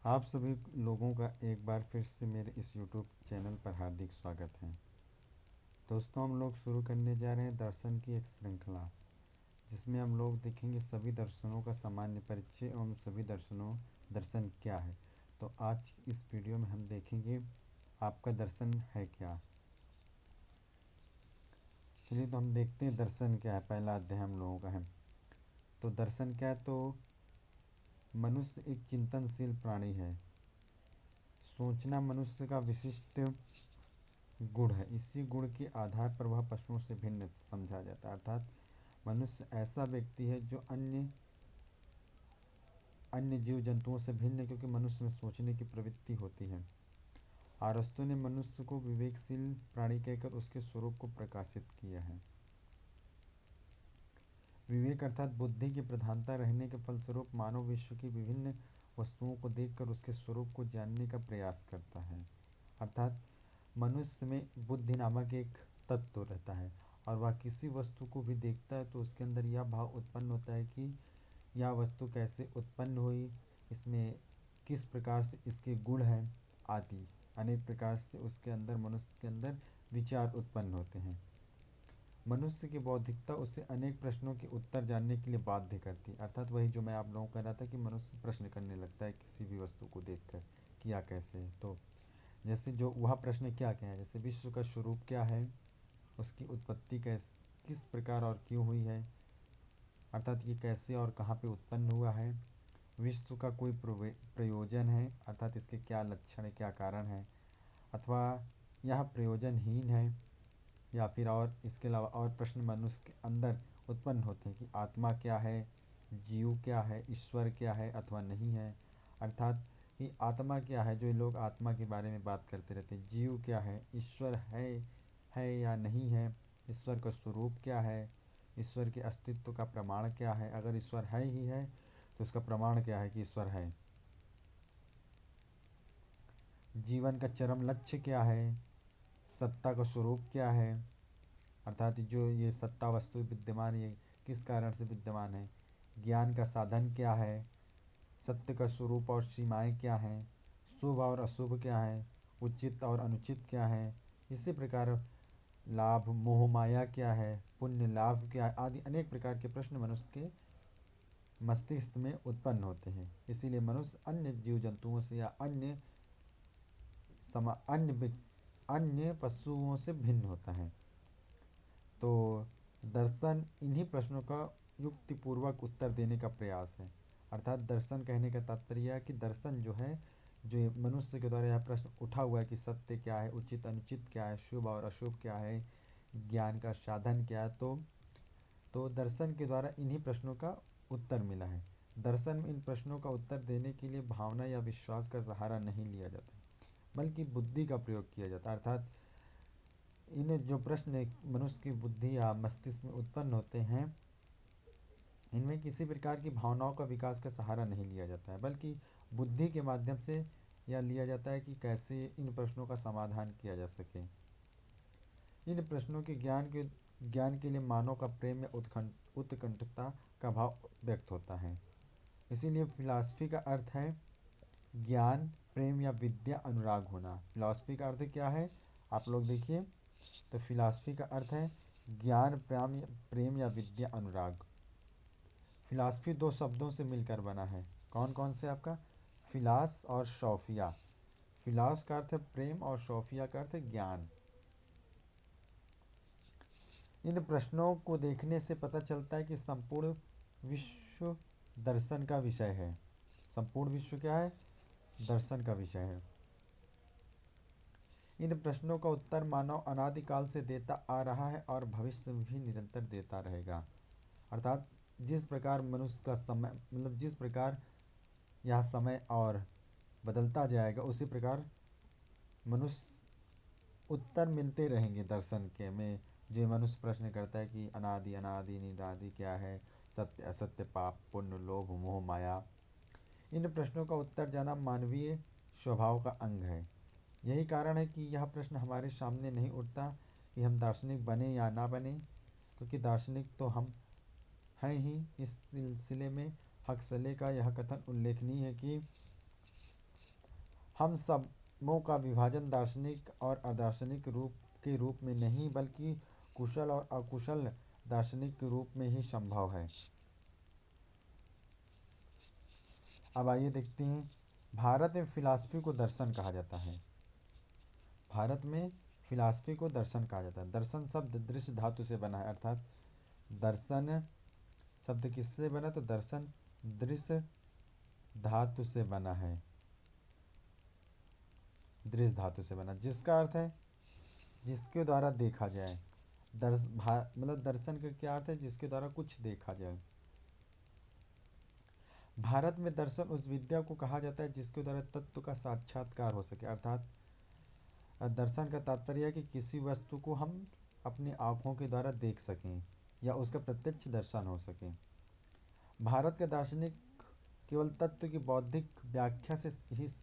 आप सभी लोगों का एक बार फिर से मेरे इस YouTube चैनल पर हार्दिक स्वागत है। दोस्तों, हम लोग शुरू करने जा रहे हैं दर्शन की एक श्रृंखला, जिसमें हम लोग देखेंगे सभी दर्शनों का सामान्य परिचय एवं सभी दर्शन क्या है। तो आज इस वीडियो में हम देखेंगे आपका दर्शन है क्या। चलिए, तो हम देखते हैं दर्शन क्या है। पहला अध्याय हम लोगों का है। तो दर्शन क्या है? तो मनुष्य एक चिंतनशील प्राणी है। सोचना मनुष्य का विशिष्ट गुण है। इसी गुण के आधार पर वह पशुओं से भिन्न समझा जाता है। अर्थात मनुष्य ऐसा व्यक्ति है जो अन्य अन्य जीव जंतुओं से भिन्न है, क्योंकि मनुष्य में सोचने की प्रवृत्ति होती है। अरस्तु ने मनुष्य को विवेकशील प्राणी कहकर उसके स्वरूप को प्रकाशित किया है। विवेक अर्थात बुद्धि की प्रधानता रहने के फलस्वरूप मानव विश्व की विभिन्न वस्तुओं को देखकर उसके स्वरूप को जानने का प्रयास करता है। अर्थात मनुष्य में बुद्धि नामक एक तत्व रहता है, और वह किसी वस्तु को भी देखता है तो उसके अंदर यह भाव उत्पन्न होता है कि यह वस्तु कैसे उत्पन्न हुई, इसमें किस प्रकार से इसके गुण हैं आदि अनेक प्रकार से उसके अंदर मनुष्य के अंदर विचार उत्पन्न होते हैं। मनुष्य की बौद्धिकता उसे अनेक प्रश्नों के उत्तर जानने के लिए बाध्य करती है। अर्थात वही जो मैं आप लोगों को कह रहा था कि मनुष्य प्रश्न करने लगता है किसी भी वस्तु को देखकर, किया कैसे है। तो जैसे जो वह प्रश्न क्या क्या है, जैसे विश्व का स्वरूप क्या है, उसकी उत्पत्ति किस प्रकार और क्यों हुई है, अर्थात ये कैसे और कहाँ पे उत्पन्न हुआ है। विश्व का कोई प्रयोजन है, अर्थात इसके क्या लक्षण है, क्या कारण है, अथवा यह प्रयोजनहीन है, या फिर और इसके अलावा और प्रश्न मनुष्य के अंदर उत्पन्न होते हैं कि आत्मा क्या है, जीव क्या है, ईश्वर क्या है अथवा नहीं है। अर्थात कि आत्मा क्या है, जो लोग आत्मा के बारे में बात करते रहते हैं। जीव क्या है, ईश्वर है या नहीं है, ईश्वर का स्वरूप क्या है, ईश्वर के अस्तित्व का प्रमाण क्या है, अगर ईश्वर है ही है तो उसका प्रमाण क्या है कि ईश्वर है। जीवन का चरम लक्ष्य क्या है, सत्ता का स्वरूप क्या है, अर्थात जो ये सत्ता वस्तु विद्यमान ये किस कारण से विद्यमान है। ज्ञान का साधन क्या है, सत्य का स्वरूप और सीमाएं क्या हैं, शुभ और अशुभ क्या है, उचित और अनुचित क्या है। इसी प्रकार लाभ मोह माया क्या है, पुण्य लाभ क्या है आदि अनेक प्रकार के प्रश्न मनुष्य के मस्तिष्क में उत्पन्न होते हैं। इसीलिए मनुष्य अन्य जीव जंतुओं से या समा अन्य अन्य पशुओं से भिन्न होता है। तो दर्शन इन्हीं प्रश्नों का युक्तिपूर्वक उत्तर देने का प्रयास है। अर्थात दर्शन कहने का तात्पर्य है कि दर्शन जो है, जो ये मनुष्य के द्वारा यह प्रश्न उठा हुआ है कि सत्य क्या है, उचित अनुचित क्या है, शुभ और अशुभ क्या है, ज्ञान का साधन क्या है। तो दर्शन के द्वारा इन्हीं प्रश्नों का उत्तर मिला है। दर्शन में इन प्रश्नों का उत्तर देने के लिए भावना या विश्वास का सहारा नहीं लिया जाता, बल्कि बुद्धि का प्रयोग किया जाता है। अर्थात इन जो प्रश्न मनुष्य की बुद्धि या मस्तिष्क में उत्पन्न होते हैं, इनमें किसी प्रकार की भावनाओं का विकास का सहारा नहीं लिया जाता है, बल्कि बुद्धि के माध्यम से यह लिया जाता है कि कैसे इन प्रश्नों का समाधान किया जा सके। इन प्रश्नों के ज्ञान के लिए मानव का प्रेम या उत्कंठता का भाव व्यक्त होता है। इसीलिए फिलॉसफी का अर्थ है ज्ञान, प्रेम या विद्या, अनुराग होना। फिलॉसफी का अर्थ क्या है, आप लोग देखिए। तो फिलॉसफी का अर्थ है ज्ञान, प्रेम या विद्या, अनुराग। फिलॉसफी दो शब्दों से मिलकर बना है। कौन कौन से आपका, फिलास और सोफिया। फिलास का अर्थ है प्रेम और सोफिया का अर्थ है ज्ञान। इन प्रश्नों को देखने से पता चलता है कि संपूर्ण विश्व दर्शन का विषय है। संपूर्ण विश्व क्या है, दर्शन का विषय है। इन प्रश्नों का उत्तर मानव अनादिकाल से देता आ रहा है और भविष्य में भी निरंतर देता रहेगा। अर्थात जिस प्रकार मनुष्य का समय, मतलब जिस प्रकार यह समय और बदलता जाएगा, उसी प्रकार मनुष्य उत्तर मिलते रहेंगे दर्शन के में। जो मनुष्य प्रश्न करता है कि अनादि अनादि निरादि क्या है, सत्य असत्य, पाप पुण्य, लोभ मोह माया, इन प्रश्नों का उत्तर जाना मानवीय स्वभाव का अंग है। यही कारण है कि यह प्रश्न हमारे सामने नहीं उठता कि हम दार्शनिक बने या ना बने, क्योंकि दार्शनिक तो हम हैं ही। इस सिलसिले में हक्सले का यह कथन उल्लेखनीय है कि हम सबों का विभाजन दार्शनिक और अदार्शनिक रूप के रूप में नहीं बल्कि कुशल और अकुशल दार्शनिक के रूप में ही संभव है। अब आइए देखते हैं, भारत में फिलॉसफी को दर्शन कहा जाता है। भारत में फिलॉसफी को दर्शन कहा जाता है। दर्शन शब्द दृश्य धातु से बना है, अर्थात दर्शन शब्द किससे बना, तो दर्शन दृश्य धातु से बना है, दृश्य धातु से बना, जिसका अर्थ है जिसके द्वारा देखा जाए। मतलब दर्शन का क्या अर्थ है, जिसके द्वारा कुछ देखा जाए। भारत में दर्शन उस विद्या को कहा जाता है जिसके द्वारा तत्व का साक्षात्कार हो सके, अर्थात दर्शन का तात्पर्य है कि किसी वस्तु को हम अपनी आँखों के द्वारा देख सकें या उसका प्रत्यक्ष दर्शन हो सके। भारत का दार्शनिक केवल तत्व की बौद्धिक व्याख्या से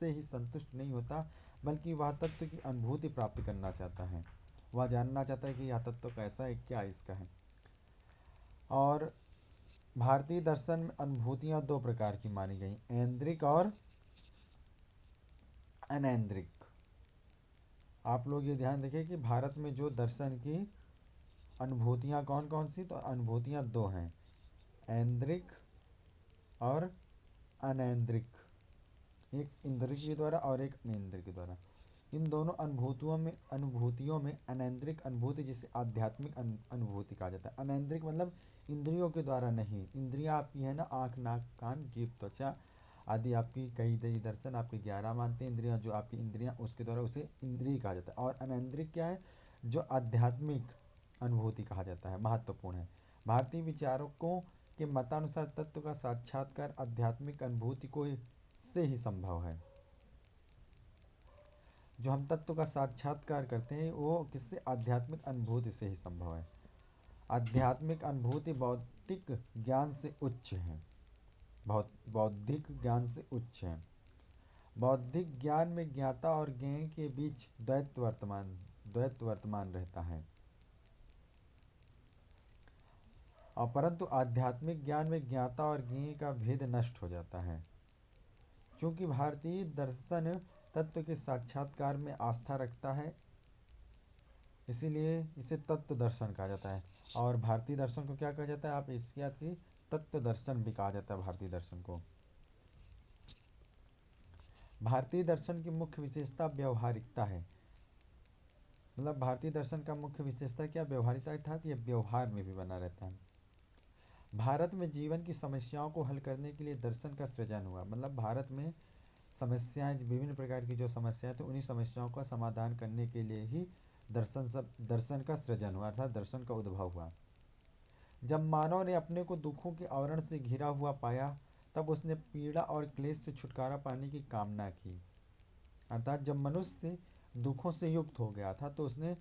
ही संतुष्ट नहीं होता, बल्कि वह तत्व की अनुभूति प्राप्त करना चाहता है। वह जानना चाहता है कि यह तत्व कैसा है, क्या इसका है। और भारतीय दर्शन में अनुभूतियाँ दो प्रकार की मानी गई, ऐन्द्रिक और अनैन्द्रिक। आप लोग ये ध्यान रखें कि भारत में जो दर्शन की अनुभूतियाँ कौन कौन सी, तो अनुभूतियाँ दो हैं, ऐन्द्रिक और अनैन्द्रिक। एक इंद्रिय के द्वारा और एक अनैन्द्रिक के द्वारा। इन दोनों अनुभूतियों में अनैन्द्रिक अनुभूति जिसे आध्यात्मिक अनुभूति कहा जाता है। अनैन्द्रिक मतलब इंद्रियों के द्वारा नहीं। इंद्रियां आपकी है ना, आँख नाक कान जीभ त्वचा आदि आपकी, कई दर्शन आपके 11 मानते हैं इंद्रियां, जो आपकी इंद्रियां उसके द्वारा उसे इंद्रिय कहा जाता है। और अनैन्द्रिक क्या है, जो आध्यात्मिक अनुभूति कहा जाता है, महत्वपूर्ण है। भारतीय विचारकों के मतानुसार तत्व का साक्षात्कार आध्यात्मिक अनुभूति को से ही संभव है। जो हम तत्व का साक्षात्कार करते हैं वो किससे, आध्यात्मिक अनुभूति से ही संभव है। आध्यात्मिक अनुभूति बौद्धिक ज्ञान से उच्च है, बौद्धिक ज्ञान से उच्च है। बौद्धिक ज्ञान में ज्ञाता और ज्ञेय के बीच द्वैत वर्तमान रहता है, और परंतु आध्यात्मिक ज्ञान में ज्ञाता और ज्ञेय का भेद नष्ट हो जाता है। क्योंकि भारतीय दर्शन तत्व के साक्षात्कार में आस्था रखता है, इसीलिए इसे तत्व दर्शन कहा जाता है। और भारतीय दर्शन को क्या कहा जाता है, आप इसके याद की तत्व दर्शन भी कहा जाता है भारतीय दर्शन को। भारतीय दर्शन की मुख्य विशेषता व्यवहारिकता है। मतलब भारतीय दर्शन का मुख्य विशेषता क्या, व्यवहारिकता, अर्थात यह व्यवहार में भी बना रहता है। भारत में जीवन की समस्याओं को हल करने के लिए दर्शन का सृजन हुआ। मतलब भारत में समस्याएं, विभिन्न प्रकार की जो समस्याएं थी, उन्हीं समस्याओं का समाधान करने के लिए ही दर्शन का सृजन हुआ, अर्थात दर्शन का उद्भव हुआ। जब मानव ने अपने को दुखों के आवरण से घिरा हुआ पाया, तब उसने पीड़ा और क्लेश से छुटकारा पाने की कामना की। अर्थात जब मनुष्य दुखों से युक्त हो गया था तो उसने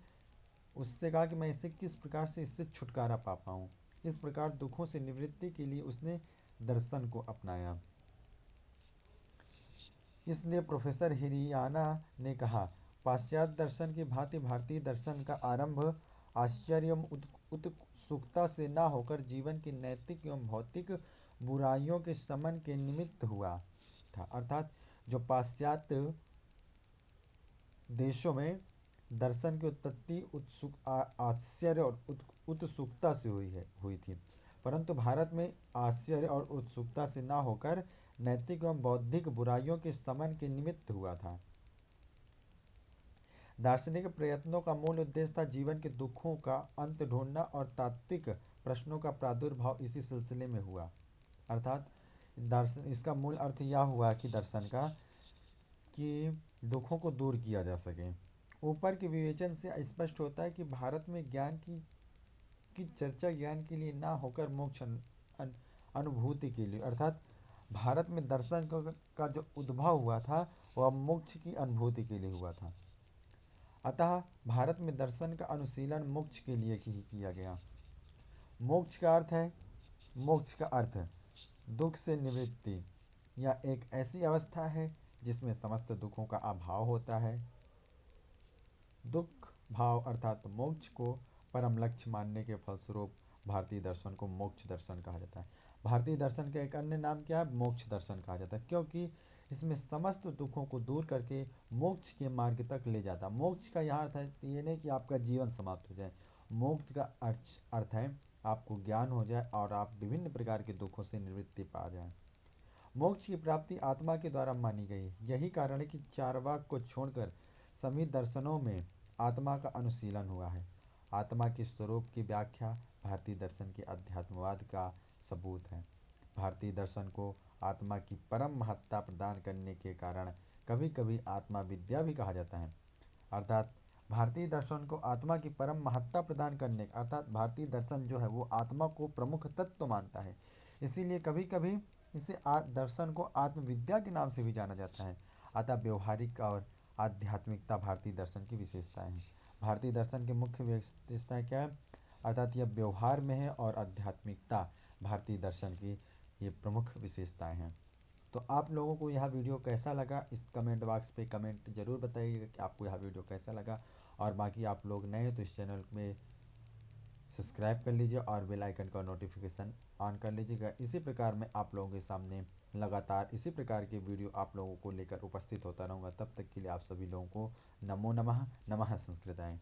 उससे कहा कि मैं इसे किस प्रकार से इससे छुटकारा पा पाऊँ। इस प्रकार दुखों से निवृत्ति के लिए उसने दर्शन को अपनाया। इसलिए प्रोफेसर हिरियाना ने कहा, पाश्चात्य दर्शन की भांति भारतीय दर्शन का आरंभ आश्चर्य एवं उत्सुकता से न होकर जीवन की नैतिक एवं भौतिक बुराइयों के शमन के निमित्त हुआ था। अर्थात जो पाश्चात्य देशों में दर्शन की उत्पत्ति आश्चर्य और उत्सुकता से हुई थी, परंतु भारत में आश्चर्य और उत्सुकता से न होकर नैतिक एवं बौद्धिक बुराइयों के शमन के निमित्त हुआ था। दार्शनिक प्रयत्नों का मूल उद्देश्य था जीवन के दुखों का अंत ढूंढना, और तात्विक प्रश्नों का प्रादुर्भाव इसी सिलसिले में हुआ। अर्थात दर्शन, इसका मूल अर्थ यह हुआ कि दर्शन का, कि दुखों को दूर किया जा सके। ऊपर के विवेचन से स्पष्ट होता है कि भारत में ज्ञान की चर्चा ज्ञान के लिए ना होकर मोक्ष अनुभूति के लिए, अर्थात भारत में दर्शन का जो उद्भव हुआ था वह मोक्ष की अनुभूति के लिए हुआ था। अतः भारत में दर्शन का अनुशीलन मोक्ष के लिए ही किया गया। मोक्ष का अर्थ है, मोक्ष का अर्थ दुख से निवृत्ति, यह एक ऐसी अवस्था है जिसमें समस्त दुखों का अभाव होता है। दुख भाव अर्थात मोक्ष को परम लक्ष्य मानने के फलस्वरूप भारतीय दर्शन को मोक्ष दर्शन कहा जाता है। भारतीय दर्शन का एक अन्य नाम क्या है, मोक्ष दर्शन कहा जाता है, क्योंकि इसमें समस्त दुखों को दूर करके मोक्ष के मार्ग तक ले जाता। मोक्ष का यहाँ अर्थ है ये नहीं कि आपका जीवन समाप्त हो जाए। मोक्ष का अर्थ है आपको ज्ञान हो जाए और आप विभिन्न प्रकार के दुखों से निवृत्ति पा जाए। मोक्ष की प्राप्ति आत्मा के द्वारा मानी गई है। यही कारण है कि चारवाक को छोड़कर सभी दर्शनों में आत्मा का अनुशीलन हुआ है। आत्मा के स्वरूप की व्याख्या भारतीय दर्शन के अध्यात्मवाद का सबूत है। भारतीय दर्शन को आत्मा की परम महत्ता प्रदान करने के कारण कभी कभी आत्मा विद्या भी कहा जाता है। अर्थात भारतीय दर्शन को आत्मा की परम महत्ता प्रदान करने अर्थात भारतीय दर्शन जो है वो आत्मा को प्रमुख तत्व मानता है। इसीलिए कभी कभी इसे दर्शन को आत्मविद्या के नाम से भी जाना जाता है। अतः व्यवहारिक और आध्यात्मिकता भारतीय दर्शन की विशेषताएं हैं। भारतीय दर्शन की मुख्य विशेषताएं क्या है? अर्थात यह व्यवहार में है और आध्यात्मिकता भारतीय दर्शन की ये प्रमुख विशेषताएं हैं। तो आप लोगों को यह वीडियो कैसा लगा इस कमेंट बॉक्स पे कमेंट जरूर बताइएगा कि आपको यह वीडियो कैसा लगा। और बाकी आप लोग नए हैं तो इस चैनल में सब्सक्राइब कर लीजिए और बेल आइकन का नोटिफिकेशन ऑन कर लीजिएगा। इसी प्रकार मैं आप लोगों के सामने लगातार इसी प्रकार के वीडियो आप लोगों को लेकर उपस्थित होता रहूँगा। तब तक के लिए आप सभी लोगों को नमो नमः। नमः संस्कृताय।